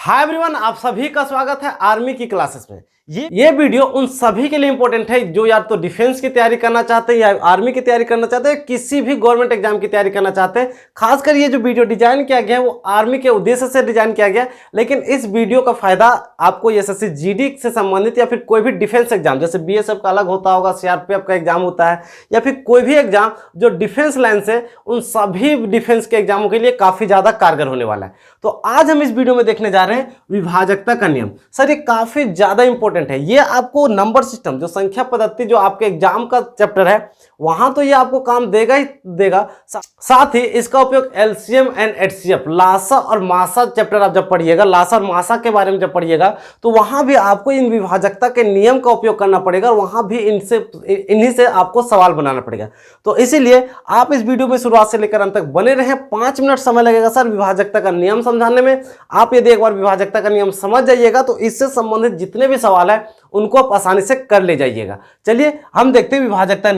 Hi everyone, आप सभी का स्वागत है आर्मी की क्लासेस में। ये वीडियो उन सभी के लिए इंपॉर्टेंट है जो यार तो डिफेंस की तैयारी करना चाहते हैं या आर्मी की तैयारी करना चाहते हैं, किसी भी गवर्नमेंट एग्जाम की तैयारी करना चाहते हैं। खासकर ये जो वीडियो डिजाइन किया गया है वो आर्मी के उद्देश्य से डिजाइन किया गया है, लेकिन इस वीडियो का फायदा आपको एसएससी जीडी से संबंधित या फिर कोई भी डिफेंस एग्जाम, जैसे बीएसएफ का अलग होता होगा, सीआरपीएफ का एग्जाम होता है, या फिर कोई भी एग्जाम जो डिफेंस लाइन से, उन सभी डिफेंस के एग्जामों के लिए काफी ज्यादा कारगर होने वाला है। तो आज हम इस वीडियो में देखने जा रहे हैं विभाजकता का नियम। सर ये काफी ज्यादा इंपॉर्टेंट है। ये आपको नंबर सिस्टम, जो संख्या पद्धति जो आपके एग्जाम का चैप्टर है, वहां तो ये आपको काम देगा ही देगा, साथ ही इसका उपयोग एलसीएम एंड एचसीएफ, लासा और मासा चैप्टर आप जब पढ़िएगा, लासा और मासा के बारे में जब पढ़िएगा, तो वहां भी आपको इन विभाजकता के नियम का उपयोग करना पड़ेगा और वहां भी इन्हीं से आपको सवाल बनाना पड़ेगा। तो इसीलिए आप इस वीडियो में शुरुआत से लेकर अंत तक बने रहें। 5 मिनट समय लगेगा सर विभाजकता का नियम समझाने में। आप यदि एक बार विभाजकता का नियम समझ जाइएगा तो इससे संबंधित जितने भी सवाल है उनको आप आसानी से कर ले जाइएगा। चलिए हम देखते हैं विभाजकता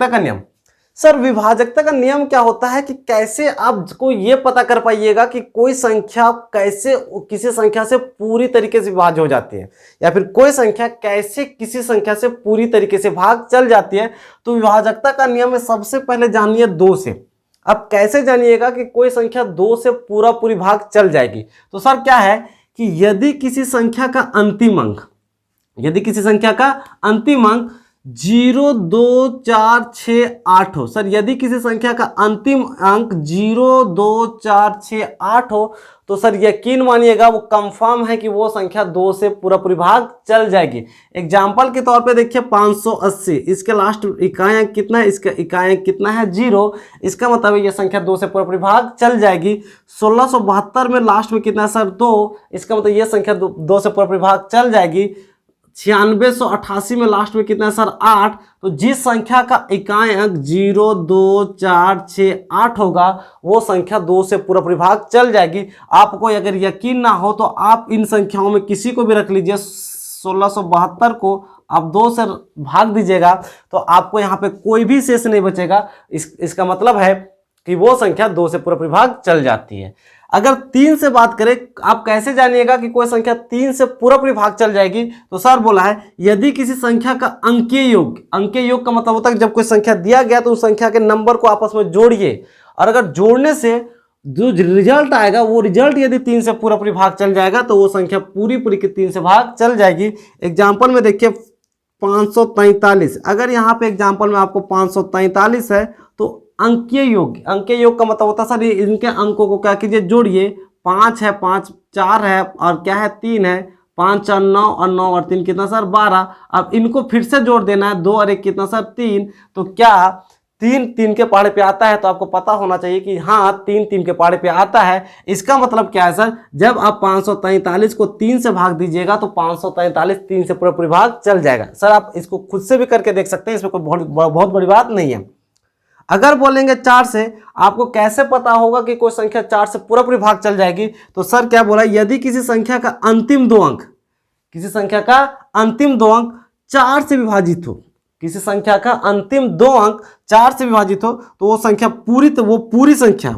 का नियम। सर विभाजकता का नियम क्या होता है कि कैसे आपको ये पता कर पाइएगा कि कोई संख्या कैसे किसी संख्या से पूरी तरीके से विभाज्य हो जाती है, या फिर कोई संख्या कैसे किसी संख्या से पूरी तरीके से भाग चल जाती है। तो विभाजकता का नियम में सबसे पहले जानिए 2 से। अब कैसे जानिएगा कि कोई संख्या 2 से पूरी भाग चल जाएगी? तो सर क्या है कि यदि किसी संख्या का अंतिम अंक 0, 2, 4, 6, 8 हो, सर यदि किसी संख्या का अंतिम अंक 0, 2, 4, 6, 8 हो, तो सर यकीन मानिएगा वो कंफर्म है कि वो संख्या 2 से पूरी भाग चल जाएगी। एग्जाम्पल के तौर पे देखिए 580, इसके लास्ट इकाई अंक कितना है? इसका इकाई अंक कितना है? 0। इसका मतलब ये संख्या 2 से पूरी भाग चल जाएगी। 1672 में लास्ट में कितना है सर? 2। इसका मतलब ये संख्या 2 से पूरी भाग चल जाएगी। 9688 में लास्ट में कितना है सर? 8। तो जिस संख्या का इकाई अंक 0, 2, 4, 6, 8 होगा वो संख्या 2 से पूरी भाग चल जाएगी। आपको अगर यकीन ना हो तो आप इन संख्याओं में किसी को भी रख लीजिए, 1672 को आप 2 से भाग दीजिएगा तो आपको यहाँ पे कोई भी शेष नहीं बचेगा। इसका मतलब है कि वो संख्या 2 से पूरी भाग चल जाती है। अगर 3 से बात करें, आप कैसे जानिएगा कि कोई संख्या 3 से पूरी भाग चल जाएगी? तो सर बोला है यदि किसी संख्या का अंकीय योग का मतलब होता है कि जब कोई संख्या दिया गया तो उस संख्या के नंबर को आपस में जोड़िए, और अगर जोड़ने से जो रिजल्ट आएगा वो रिजल्ट यदि 3 से पूरी भाग चल जाएगा तो वो संख्या पूरी के 3 से भाग चल जाएगी। एग्जाम्पल में देखिए 543। अगर यहाँ पे एग्जाम्पल में आपको 543 है तो अंकीय योग का मतलब होता है सर इनके अंकों को क्या कीजिए? जोड़िए। 5 है, 5 4 है, और क्या है? 3 है। 5 4 9, और 9 और 3 कितना सर? 12। अब इनको फिर से जोड़ देना है। 2 और 1 कितना सर? 3। तो क्या 3 के पहाड़े पे आता है? तो आपको पता होना चाहिए कि हाँ 3 के पहाड़े पे आता है। इसका मतलब क्या है सर? जब आप 543 को 3 से भाग दीजिएगा तो 543 3 से पूरी भाग चल जाएगा। सर आप इसको खुद से भी करके देख सकते हैं, इसमें कोई बहुत बड़ी बात नहीं है। अगर बोलेंगे 4 से, आपको कैसे पता होगा कि कोई संख्या 4 से पूरी भाग चल जाएगी? तो सर क्या बोला? यदि किसी संख्या का अंतिम 2 अंक 4 से विभाजित हो, किसी संख्या का अंतिम 2 अंक 4 से विभाजित हो तो वो संख्या पूरी संख्या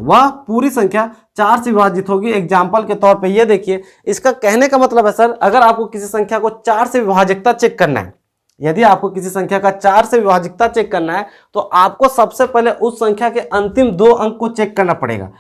4 से विभाजित होगी। एग्जाम्पल के तौर पे ये देखिए, इसका कहने का मतलब है सर अगर आपको किसी संख्या को 4 से विभाजकता चेक करना है, यदि आपको किसी संख्या का 4 से विभाजकता चेक करना है तो आपको सबसे पहले उस संख्या के अंतिम 2 अंक को चेक करना पड़ेगा।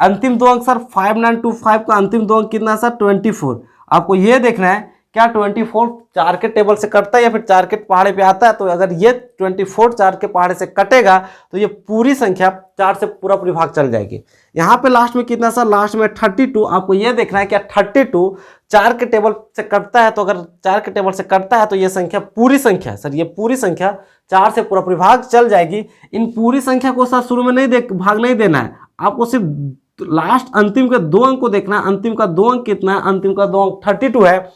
अंतिम 2 अंक सर 5925 का अंतिम 2 अंक कितना है सर? 24। आपको ये देखना है क्या 24 4 के टेबल से कटता है या फिर 4 के पहाड़े पे आता है? तो अगर ये 24 4 के पहाड़े से कटेगा तो ये पूरी संख्या 4 से पूरी भाग चल जाएगी। यहाँ पे लास्ट में कितना सर? लास्ट में 32। आपको ये देखना है क्या 32 4 के टेबल से कटता है? तो अगर 4 के टेबल से कटता है तो ये संख्या पूरी संख्या सर, ये पूरी संख्या 4 से पूरी भाग चल जाएगी। इन पूरी संख्या को सर शुरू में भाग नहीं देना है, आपको सिर्फ लास्ट अंतिम के 2 अंक को देखना है। अंतिम का 2 अंक कितना है? अंतिम का 2 अंक 32 है।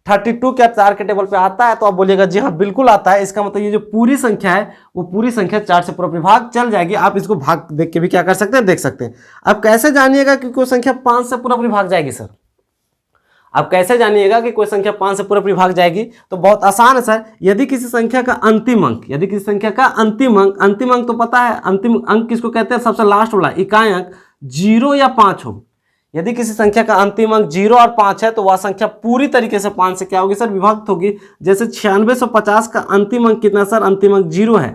32 क्या 4 के टेबल पे आता है? तो आप बोलिएगा जी हाँ बिल्कुल आता है। इसका मतलब ये जो पूरी संख्या है वो पूरी संख्या 4 से पूरी भाग चल जाएगी। आप इसको भाग देख के भी क्या कर सकते हैं? देख सकते हैं। अब कैसे जानिएगा कि कोई संख्या 5 से पूरी भाग जाएगी? सर आप कैसे जानिएगा कि कोई संख्या 5 से पूरी भाग जाएगी? तो बहुत आसान है सर। यदि किसी संख्या का अंतिम अंक तो पता है अंतिम अंक किसको कहते हैं? सबसे लास्ट वाला इकाई अंक 0 या 5 हो, यदि किसी संख्या का अंतिम अंक 0 और 5 है तो वह संख्या पूरी तरीके से 5 से क्या होगी सर, विभक्त होगी। जैसे 9650 का अंतिम अंक कितना सर, अंतिम अंक 0 है,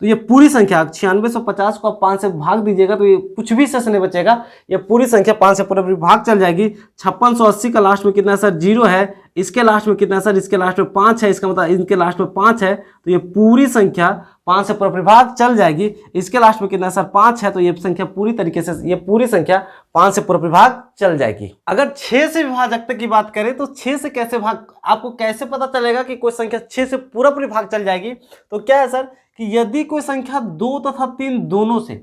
तो ये पूरी संख्या 9650 को आप 5 से भाग दीजिएगा तो ये कुछ भी शेष नहीं बचेगा, ये पूरी संख्या 5 से पूरा भाग चल जाएगी। 5680 का लास्ट में कितना सर, 0 है, इसके लास्ट में कितना सर, इसके लास्ट में 5 है, इसका मतलब इनके लास्ट में 5 है, तो ये पूरी संख्या 5 से पूरा भाग चल जाएगी। इसके लास्ट में कितना सर, 5 है, तो ये संख्या पूरी तरीके से, ये पूरी संख्या 5 से पूरा भाग चल जाएगी। अगर 6 से विभाजकता की बात करें तो 6 से कैसे भाग, आपको कैसे पता चलेगा कि कोई संख्या 6 से पूरा भाग चल जाएगी? तो क्या है सर कि यदि कोई संख्या 2 तथा 3 दोनों से,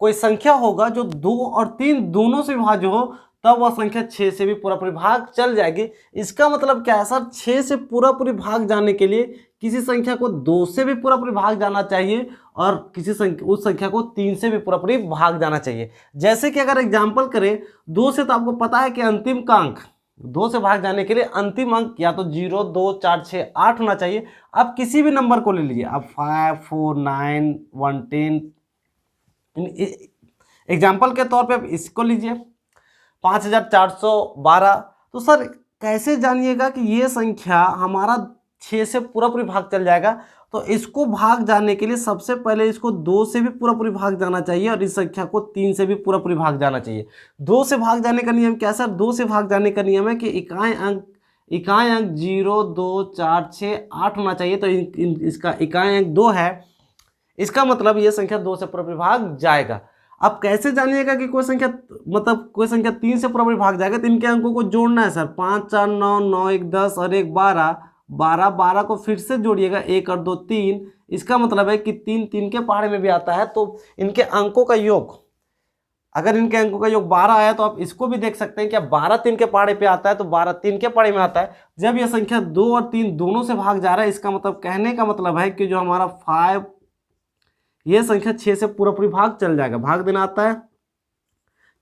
कोई संख्या होगा जो 2 और 3 दोनों से विभाज्य हो, तब वह संख्या 6 से भी पूरा भाग चल जाएगी। इसका मतलब क्या है सर, 6 से पूरा भाग जाने के लिए किसी संख्या को 2 से भी पूरा भाग जाना चाहिए और किसी संख्या, उस संख्या को 3 से भी पूरा भाग जाना चाहिए। जैसे कि अगर एग्जाम्पल करें 2 से, तो आपको पता है कि अंतिम का अंक 2 से भाग जाने के लिए अंतिम अंक या तो 0, 2, 4, 6, 8 होना चाहिए। आप किसी भी नंबर को ले लीजिए, आप 5, 4, 9, 1, 10, एग्जाम्पल के तौर पे आप इसको लीजिए 5412। तो सर कैसे जानिएगा कि ये संख्या हमारा 6 से पूरा भाग चल जाएगा? तो इसको भाग जाने के लिए सबसे पहले इसको 2 से भी पूरा भाग जाना चाहिए और इस संख्या को 3 से भी पूरा भाग जाना चाहिए। 2 से भाग जाने का नियम क्या सर, 2 से भाग जाने का नियम है कि इकाई अंक 0, 2, 4, 6, 8 होना चाहिए, तो इसका इकाई अंक 2 है, इसका मतलब ये संख्या 2 से पूरा भाग जाएगा। अब कैसे जानिएगा कि कोई संख्या, मतलब कोई संख्या 3 से पूरा भाग जाएगा? तो इनके अंकों को जोड़ना है सर, 5, 4, 9, 9, 1, 10 और 1, 12, 12 को फिर से जोड़िएगा, 1 और 2, 3। इसका मतलब है कि 3 के पहाड़े में भी आता है, तो इनके अंकों का योग, अगर इनके अंकों का योग 12 आया तो आप इसको भी देख सकते हैं कि 12 3 के पहाड़े पे आता है, तो 12 3 के पहाड़े में आता है। जब यह संख्या 2 और 3 दोनों से भाग जा रहा है, इसका मतलब, कहने का मतलब है कि जो हमारा 5, ये संख्या 6 से पूरा भाग चल जाएगा। भाग देना आता है,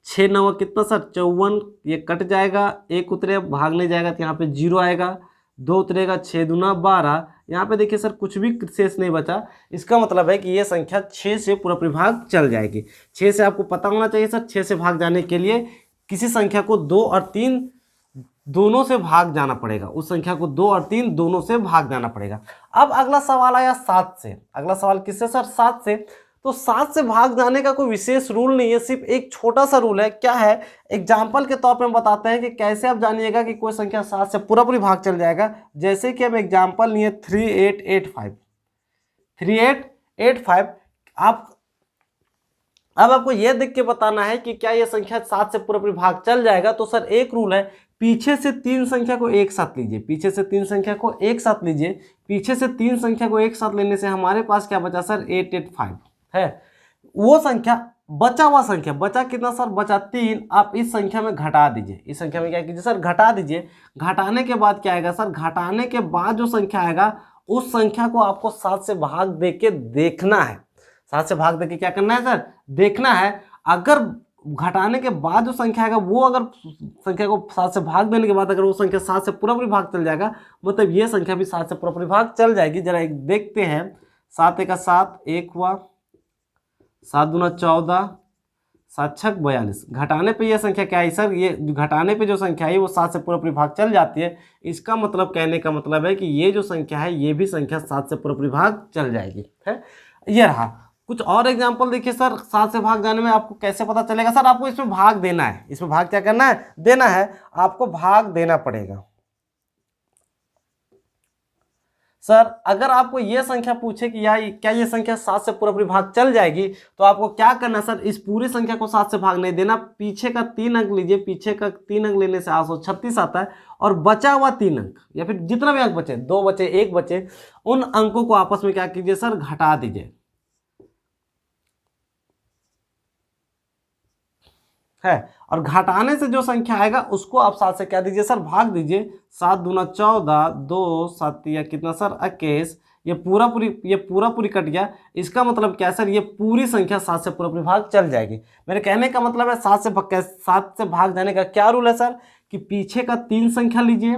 6 9 कितना सर, 54, ये कट जाएगा, 1 उतरे, भाग नहीं जाएगा तो यहाँ पे 0 आएगा, 2 उतरेगा, 6 दूना 12, यहाँ पे देखिए सर कुछ भी शेष नहीं बचा। इसका मतलब है कि ये संख्या 6 से पूरा भाग चल जाएगी। 6 से आपको पता होना चाहिए सर, 6 से भाग जाने के लिए किसी संख्या को 2 और 3 दोनों से भाग जाना पड़ेगा, उस संख्या को 2 और 3 दोनों से भाग जाना पड़ेगा। अब अगला सवाल आया 7 से। अगला सवाल किससे सर, 7 से। तो 7 से भाग जाने का कोई विशेष रूल नहीं है, सिर्फ एक छोटा सा रूल है। क्या है, एग्जाम्पल के तौर पे हम बताते हैं कि कैसे आप जानिएगा कि कोई संख्या 7 से पूरा भाग चल जाएगा। जैसे कि हम एग्जाम्पल लिए 3885, 3885। अब आपको यह देख के बताना है कि क्या यह संख्या 7 से पूरा भाग चल जाएगा। तो सर एक रूल है, पीछे से 3 संख्या को एक साथ लीजिए, पीछे से 3 संख्या को एक साथ लीजिए। पीछे से 3 संख्या को एक साथ लेने से हमारे पास क्या बचा सर, 885 है। वो संख्या, बचा हुआ संख्या, बचा कितना सर, बचा 3। आप इस संख्या में घटा दीजिए, इस संख्या में क्या कीजिए सर, घटा दीजिए। घटाने के बाद क्या आएगा सर, घटाने के बाद जो संख्या आएगा उस संख्या को आपको 7 से भाग दे के देखना है। 7 से भाग दे के क्या करना है सर, देखना है। अगर घटाने के बाद जो संख्या आएगा वो, अगर संख्या को 7 से भाग देने के बाद अगर वो संख्या 7 से पूरा भाग चल जाएगा, मतलब ये संख्या भी 7 से पूरा भाग चल जाएगी। जरा एक देखते हैं, 7 1 7, 1 हुआ, 7 दूना 14, 7 6 42। घटाने पे ये संख्या क्या है सर, ये घटाने पे जो संख्या है वो 7 से पूरा भाग चल जाती है। इसका मतलब, कहने का मतलब है कि ये जो संख्या है ये भी संख्या 7 से पूरा भाग चल जाएगी है। ये रहा। कुछ और एग्जाम्पल देखिए सर, 7 से भाग जाने में आपको कैसे पता चलेगा सर, आपको इसमें भाग देना है। इसमें भाग क्या करना है, देना है, आपको भाग देना पड़ेगा। सर अगर आपको यह संख्या पूछे कि यार क्या ये संख्या 7 से पूरा भाग चल जाएगी, तो आपको क्या करना सर, इस पूरी संख्या को 7 से भाग नहीं देना, पीछे का 3 अंक लीजिए। पीछे का 3 अंक लेने से 836 आता है, और बचा हुआ 3 अंक या फिर जितना भी अंक बचे, 2 बचे, 1 बचे, उन अंकों को आपस में क्या कीजिए सर, घटा दीजिए है। और घटाने से जो संख्या आएगा उसको आप 7 से क्या दीजिए सर, भाग दीजिए। 7 दूना 14, 2 7 या कितना सर 21। ये पूरा पूरी कट गया। इसका मतलब क्या है सर, ये पूरी संख्या 7 से पूरा भाग चल जाएगी। मेरे कहने का मतलब है 7 से भाग जाने का क्या रूल है सर, कि पीछे का 3 संख्या लीजिए,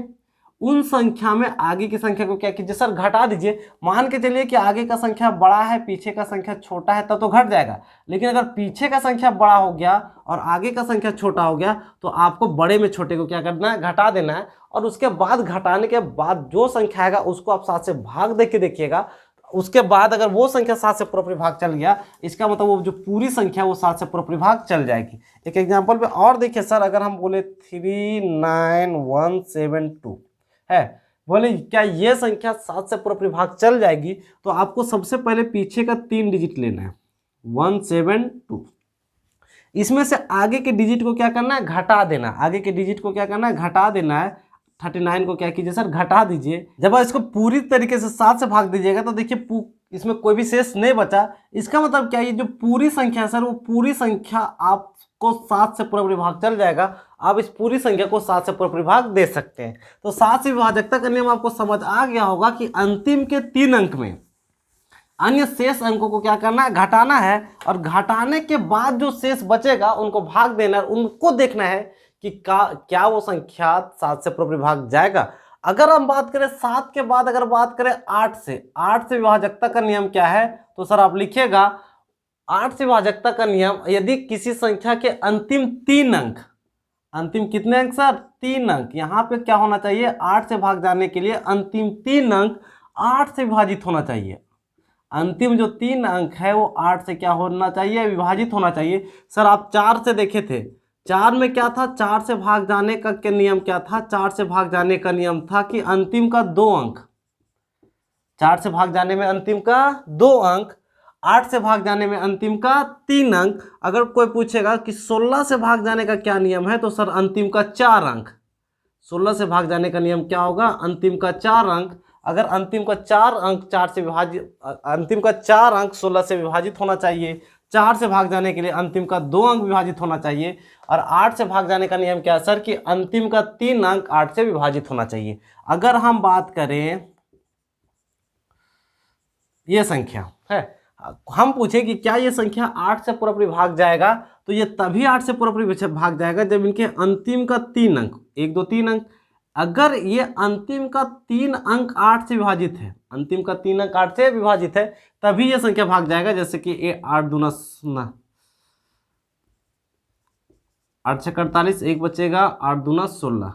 उन संख्या में आगे की संख्या को क्या कीजिए सर, घटा दीजिए। मान के चलिए कि आगे का संख्या बड़ा है, पीछे का संख्या छोटा है, तब तो घट जाएगा। लेकिन अगर पीछे का संख्या बड़ा हो गया और आगे का संख्या छोटा हो गया तो आपको बड़े में छोटे को क्या करना है, घटा देना है। और उसके बाद घटाने के बाद जो संख्या आएगा उसको आप 7 से भाग दे के देखिएगा। उसके बाद अगर वो संख्या 7 से पूरा भाग चल गया, इसका मतलब वो जो पूरी संख्या वो 7 से पूरा भाग चल जाएगी। एक एग्जांपल पे और देखिए सर, अगर हम बोले 39172 है, बोले क्या ये संख्या 7 से पूरा भाग चल जाएगी, तो आपको सबसे पहले पीछे का 3 डिजिट लेना है 172। इसमें से आगे के डिजिट को क्या करना है, घटा देना। आगे के डिजिट को क्या करना है, घटा देना है। 39 को क्या कीजिए सर, घटा दीजिए। जब आप इसको पूरी तरीके से 7 से भाग दीजिएगा तो देखिए इसमें कोई भी शेष नहीं बचा। इसका मतलब क्या है, ये जो पूरी संख्या है सर, वो पूरी संख्या आपको 7 से पूरा भाग चल जाएगा। आप इस पूरी संख्या को 7 से पूरा भाग दे सकते हैं। तो 7 से विभाजकता का नियम आपको समझ आ गया होगा कि अंतिम के 3 अंक में अन्य शेष अंकों को क्या करना है, घटाना है। और घटाने के बाद जो शेष बचेगा उनको भाग देना है। उनको देखना है कि क्या वो संख्या 7 से पूरा भाग जाएगा। अगर हम बात करें 7 के बाद अगर बात करें 8 से विभाजकता का नियम क्या है, तो सर आप लिखिएगा 8 से विभाजकता का नियम, यदि किसी संख्या के अंतिम 3 अंक, अंतिम कितने अंक सर, 3 अंक, यहाँ पे क्या होना चाहिए, 8 से भाग जाने के लिए अंतिम 3 अंक 8 से विभाजित होना चाहिए। अंतिम जो 3 अंक है वो 8 से क्या होना चाहिए, विभाजित होना चाहिए। सर आप 4 से देखे थे, 4 में क्या था, 4 से भाग जाने का क्या नियम क्या था, 4 से भाग जाने का नियम था कि अंतिम का 2 अंक, 4 से भाग जाने में अंतिम का 2 अंक, 8 से भाग जाने में अंतिम का 3 अंक। अगर कोई पूछेगा कि 16 से भाग जाने का क्या नियम है, तो सर अंतिम का 4 अंक। 16 से भाग जाने का नियम क्या होगा, अंतिम का 4 अंक। अगर अंतिम का 4 अंक 4 से विभाजित, अंतिम का 4 अंक 16 से विभाजित होना चाहिए। 4 से भाग जाने के लिए अंतिम का 2 अंक विभाजित होना चाहिए। और 8 से भाग जाने का नियम क्या है सर, कि अंतिम का 3 अंक 8 से विभाजित होना चाहिए। अगर हम बात करें ये संख्या है, हम पूछे कि क्या ये संख्या 8 से पूरा भाग जाएगा, तो ये तभी 8 से पूरा भाग जाएगा जब इनके अंतिम का 3 अंक, 1 2 3 अंक, अगर ये अंतिम का 3 अंक 8 से विभाजित है, अंतिम का 3 अंक 8 से विभाजित है, तभी ये संख्या भाग जाएगा। जैसे कि 8 दूना 8 से 48, 1 बचेगा, 8 दूना 16,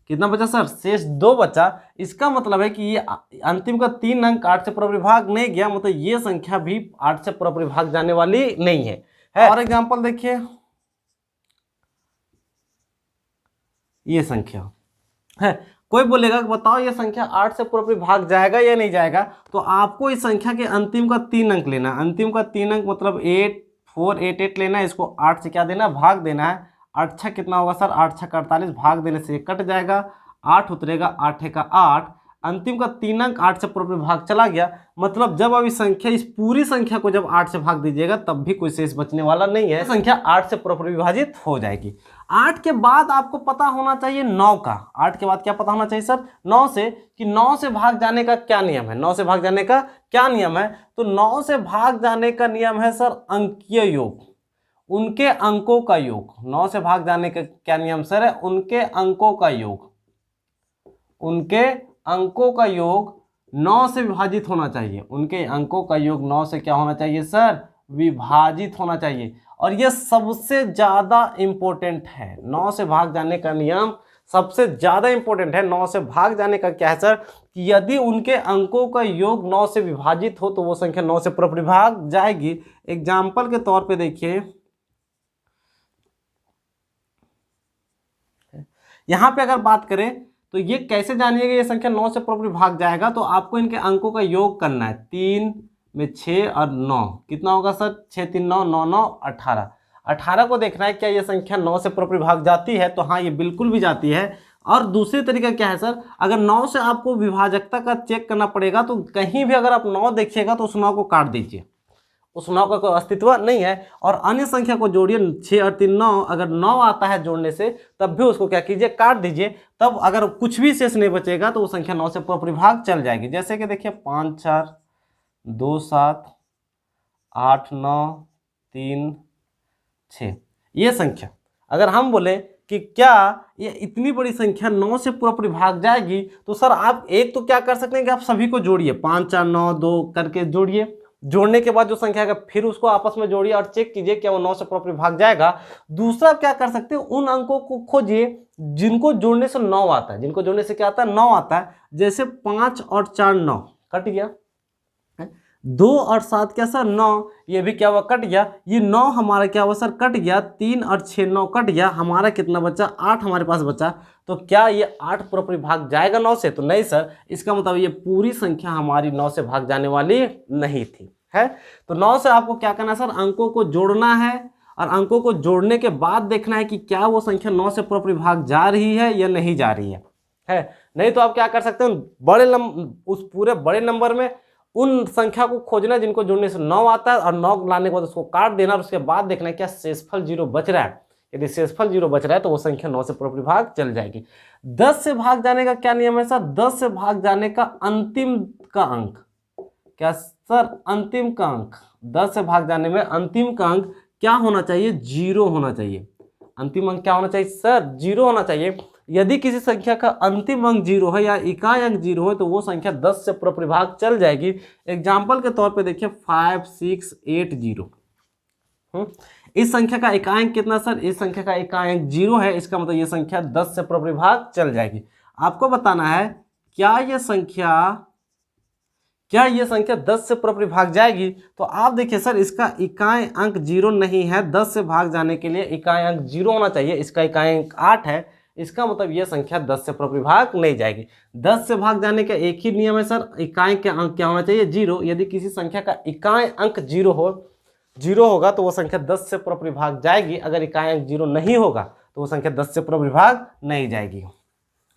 कितना बचा सर, शेष 2 बचा। इसका मतलब है कि ये अंतिम का 3 अंक 8 से पूरा भाग नहीं गया, मतलब ये संख्या भी 8 से पूरा भाग जाने वाली नहीं है। और एग्जांपल देखिए, ये संख्या है, कोई बोलेगा कि बताओ ये संख्या 8 से पूरा भाग जाएगा या नहीं जाएगा, तो आपको इस संख्या के अंतिम का 3 अंक लेना है। अंतिम का 3 अंक मतलब 8488 लेना है, इसको 8 से क्या देना है, भाग देना है। 8 छः कितना होगा सर, 8 छः 48, भाग देने से कट जाएगा, 8 उतरेगा, 8 का 8, अंतिम का 3 अंक 8 से पूरा भाग चला गया। मतलब जब अब इस संख्या, इस पूरी संख्या को जब 8 से भाग दीजिएगा तब भी कोई शेष बचने वाला नहीं है, संख्या 8 से पूरा विभाजित हो जाएगी। 8 के बाद आपको पता होना चाहिए 9 का। 8 के बाद क्या पता होना चाहिए सर, 9 से, कि 9 से भाग जाने का क्या नियम है, 9 से भाग जाने का क्या नियम है। तो 9 से भाग जाने का नियम है सर अंकीय योग, उनके अंकों का योग। 9 से भाग जाने का क्या नियम सर है, उनके अंकों का योग, उनके अंकों का योग 9 से विभाजित होना चाहिए। उनके अंकों का योग 9 से क्या होना चाहिए सर, विभाजित होना चाहिए। और यह सबसे ज्यादा इंपॉर्टेंट है, 9 से भाग जाने का नियम सबसे ज्यादा इंपॉर्टेंट है। 9 से भाग जाने का क्या है सर, कि यदि उनके अंकों का योग 9 से विभाजित हो तो वो संख्या 9 से पूरा भाग जाएगी। एग्जाम्पल के तौर पे देखिए, यहां पे अगर बात करें तो ये कैसे जानिएगा ये संख्या 9 से पूरा भाग जाएगा, तो आपको इनके अंकों का योग करना है। 3 में 6 और 9 कितना होगा सर, 6 3 9 9 9 18। 18 को देखना है क्या ये संख्या 9 से पूरा भाग जाती है, तो हाँ ये बिल्कुल भी जाती है। और दूसरी तरीका क्या है सर, अगर 9 से आपको विभाजकता का चेक करना पड़ेगा, तो कहीं भी अगर आप 9 देखिएगा तो उस 9 को काट दीजिए, उस 9 का कोई अस्तित्व नहीं है। और अन्य संख्या को जोड़िए, 6 और 3 9, अगर 9 आता है जोड़ने से तब भी उसको क्या कीजिए, काट दीजिए। तब अगर कुछ भी शेष नहीं बचेगा तो वो संख्या 9 से पूरा भाग चल जाएगी। जैसे कि देखिए 5 4 2 7 8 9 3 6, ये संख्या अगर हम बोले कि क्या ये इतनी बड़ी संख्या 9 से पूरा पूरी भाग जाएगी। तो सर आप एक तो क्या कर सकते हैं कि आप सभी को जोड़िए, 5 4 9 2 करके जोड़िए। जोड़ने के बाद जो संख्या आएगा फिर उसको आपस में जोड़िए और चेक कीजिए क्या वो 9 से पूरा पूरी भाग जाएगा। दूसरा क्या कर सकते हैं, उन अंकों को खोजिए जिनको जोड़ने से 9 आता है। जिनको जोड़ने से क्या आता है, 9 आता है। जैसे 5 और 4 9 कट गया, 2 और 7 क्या सर 9, ये भी क्या हुआ कट गया। ये 9 हमारा क्या हुआ सर कट गया। 3 और 6 9 कट गया, हमारा कितना बचा 8 हमारे पास बचा। तो क्या ये 8 पूरा पूरी भाग जाएगा 9 से? तो नहीं सर, इसका मतलब ये पूरी संख्या हमारी 9 से भाग जाने वाली नहीं थी है। तो 9 से आपको क्या करना है सर, अंकों को जोड़ना है और अंकों को जोड़ने के बाद देखना है कि क्या वो संख्या 9 से पूरा पूरी भाग जा रही है या नहीं जा रही है। नहीं तो आप क्या कर सकते हैं, उस पूरे बड़े नंबर में उन संख्या को खोजना जिनको जोड़ने से 9 आता है और 9 लाने के बाद उसको काट देना और उसके बाद देखना है क्या शेषफल 0 बच रहा है। यदि शेषफल 0 बच रहा है तो वो संख्या 9 से पूरा पूरी भाग चल जाएगी। 10 से भाग जाने का क्या नियम है सर, 10 से भाग जाने का अंतिम का अंक, क्या सर अंतिम का अंक, 10 से भाग जाने में अंतिम का अंक क्या होना चाहिए, 0 होना चाहिए। अंतिम अंक क्या होना चाहिए सर, 0 होना चाहिए। यदि किसी संख्या का अंतिम अंक 0 है या इकाई अंक 0 है तो वो संख्या 10 से पूरा पूरी भाग चल जाएगी। एग्जाम्पल के तौर पे देखिए 5 6 8 0। इस संख्या का इकाई अंक कितना सर, इस संख्या का इकाई अंक 0 है, इसका मतलब ये संख्या 10 से पूरा पूरी भाग चल जाएगी। आपको बताना है क्या ये संख्या 10 से पूरा पूरी भाग जाएगी। तो आप देखिए सर, इसका इकाई अंक 0 नहीं है, 10 से भाग जाने के लिए इकाई अंक 0 होना चाहिए। इसका इकाई अंक 8 है, इसका मतलब ये संख्या 10 से पूरा पूरी भाग नहीं जाएगी। 10 से भाग जाने का एक ही नियम है सर, इकाई के अंक क्या होना चाहिए, 0। यदि किसी संख्या का इकाई अंक 0 होगा तो वो संख्या 10 से पूरा पूरी भाग जाएगी। अगर इकाई अंक 0 नहीं होगा तो वो संख्या 10 से पूरा पूरी भाग नहीं जाएगी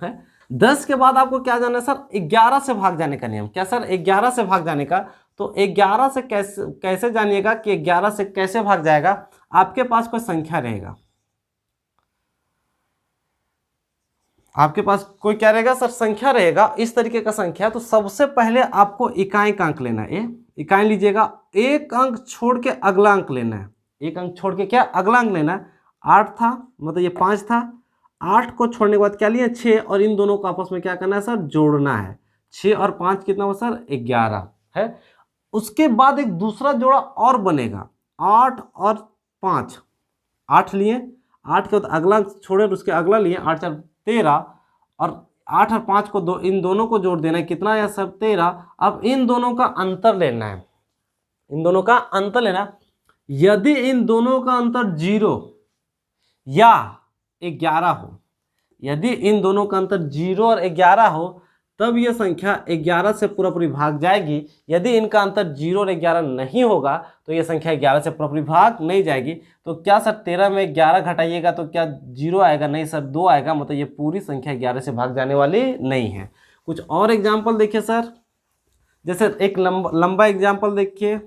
है। 10 के बाद आपको क्या जाना है सर, 11 से भाग जाने का नियम। क्या सर, 11 से भाग जाने का। तो 11 से कैसे जानिएगा कि 11 से कैसे भाग जाएगा। आपके पास कोई संख्या रहेगा, आपके पास कोई क्या रहेगा सर, संख्या रहेगा, इस तरीके का संख्या। तो सबसे पहले आपको इकाई का अंक लेना है, इकाई लीजिएगा, एक अंक छोड़ के अगला अंक लेना है। एक अंक छोड़ के क्या अगला अंक लेना है। 8 था, मतलब ये 5 था, 8 को छोड़ने के बाद क्या लिए 6, और इन दोनों को आपस में क्या करना है सर, जोड़ना है। 6 और 5 कितना हुआ सर, 11 है। उसके बाद एक दूसरा जोड़ा और बनेगा, 8 और 5, 8 लिए, 8 के बाद अगला अंक छोड़े और उसके अगला लिए, 8 4 13, और 8 और 5 को इन दोनों को जोड़ देना है, कितना है सर 13। अब इन दोनों का अंतर लेना है, इन दोनों का अंतर लेना। यदि इन दोनों का अंतर 0 या 11 हो, यदि इन दोनों का अंतर 0 और 11 हो तब यह संख्या 11 से पूरा पूरी भाग जाएगी। यदि इनका अंतर 0 और 11 नहीं होगा तो यह संख्या 11 से पूरा पूरी भाग नहीं जाएगी। तो क्या सर 13 में 11 घटाइएगा तो क्या 0 आएगा, नहीं सर 2 आएगा, मतलब ये पूरी संख्या 11 से भाग जाने वाली नहीं है। कुछ और एग्जाम्पल देखिए सर, जैसे एक लंबा एग्जाम्पल देखिए,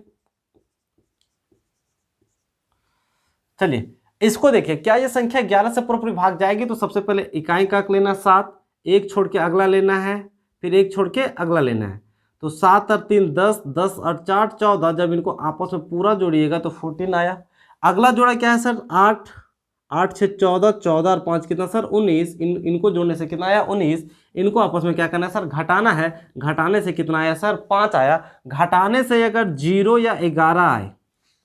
चलिए इसको देखिए, क्या ये संख्या 11 से पूरा पूरी भाग जाएगी। तो सबसे पहले इकाई का अंक लेना 7, एक छोड़ के अगला लेना है, फिर एक छोड़ के अगला लेना है। तो 7 और 3 10, 10 और 4 14, जब इनको आपस में पूरा जोड़िएगा तो 14 आया। अगला जोड़ा क्या है सर, 8, 8 6 14, 14 और 5 कितना सर 19। इनको जोड़ने से कितना आया 19। इनको आपस में क्या करना है सर, घटाना है। घटाने से कितना आया सर, 5 आया। घटाने से अगर 0 या 11 आए,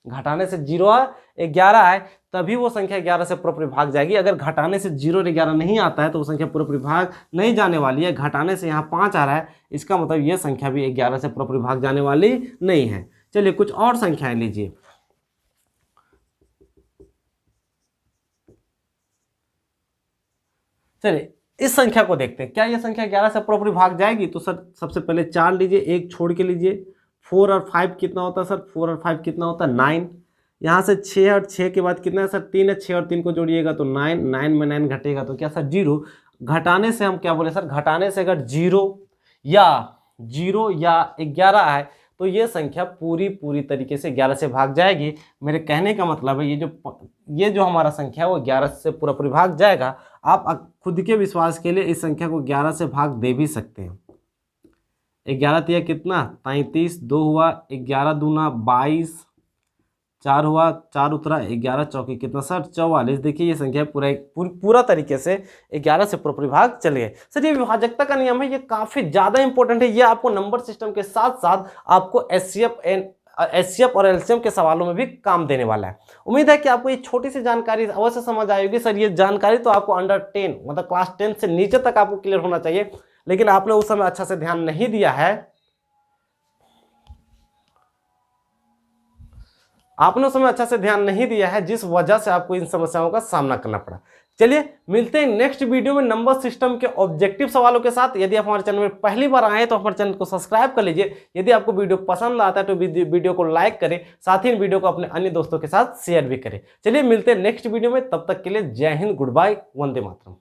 घटाने से 0 और 11 आए तभी वो संख्या 11 से पूरा पूरी भाग जाएगी। अगर घटाने से 0 और 11 नहीं आता है तो वो संख्या पूरा पूरी भाग नहीं जाने वाली है। घटाने से यहाँ 5 आ रहा है, इसका मतलब ये संख्या भी 11 से पूरा पूरी भाग जाने वाली नहीं है। चलिए कुछ और संख्याएं लीजिए। चलिए इस संख्या को देखते हैं, क्या ये संख्या 11 से पूरा पूरी भाग जाएगी। तो सर सबसे पहले 4 लीजिए, एक छोड़ के लीजिए। 4 और 5 कितना होता है सर, 4 और 5 कितना होता है 9। यहाँ से 6 और 6 के बाद कितना है सर 3 है, 6 और 3 को जोड़िएगा तो 9, 9 में 9 घटेगा तो क्या सर 0। घटाने से हम क्या बोले सर, घटाने से अगर 0 या 11 आए तो ये संख्या पूरी तरीके से 11 से भाग जाएगी। मेरे कहने का मतलब है ये जो हमारा संख्या है वो 11 से पूरा पूरी भाग जाएगा। आप खुद के विश्वास के लिए इस संख्या को 11 से भाग दे भी सकते हैं। 11 तिया कितना 33, 2 हुआ, 11 दूना 22, 4 हुआ, 4 उतरा, 11 चौके कितना सर 44। देखिए ये संख्या पूरा तरीके से 11 से पूरा भाग चल गए। सर ये विभाजकता का नियम है, ये काफी ज्यादा इंपॉर्टेंट है। ये आपको नंबर सिस्टम के साथ साथ आपको एचसीएफ और एलसीएम के सवालों में भी काम देने वाला है। उम्मीद है कि आपको ये छोटी सी जानकारी अवश्य समझ आएगी। सर ये जानकारी तो आपको अंडर 10 मतलब क्लास 10 से नीचे तक आपको क्लियर होना चाहिए, लेकिन आपने उस समय अच्छा से ध्यान नहीं दिया है। आपने उस समय अच्छा से ध्यान नहीं दिया है, जिस वजह से आपको इन समस्याओं का सामना करना पड़ा। चलिए मिलते हैं नेक्स्ट वीडियो में नंबर सिस्टम के ऑब्जेक्टिव सवालों के साथ। यदि आप हमारे चैनल में पहली बार आए तो हमारे चैनल को सब्सक्राइब कर लीजिए। यदि आपको वीडियो पसंद आता है तो वीडियो को लाइक करें, साथ ही वीडियो को अपने अन्य दोस्तों के साथ शेयर भी करें। चलिए मिलते हैं नेक्स्ट वीडियो में, तब तक के लिए जय हिंद, गुड बाय, वंदे मातरम।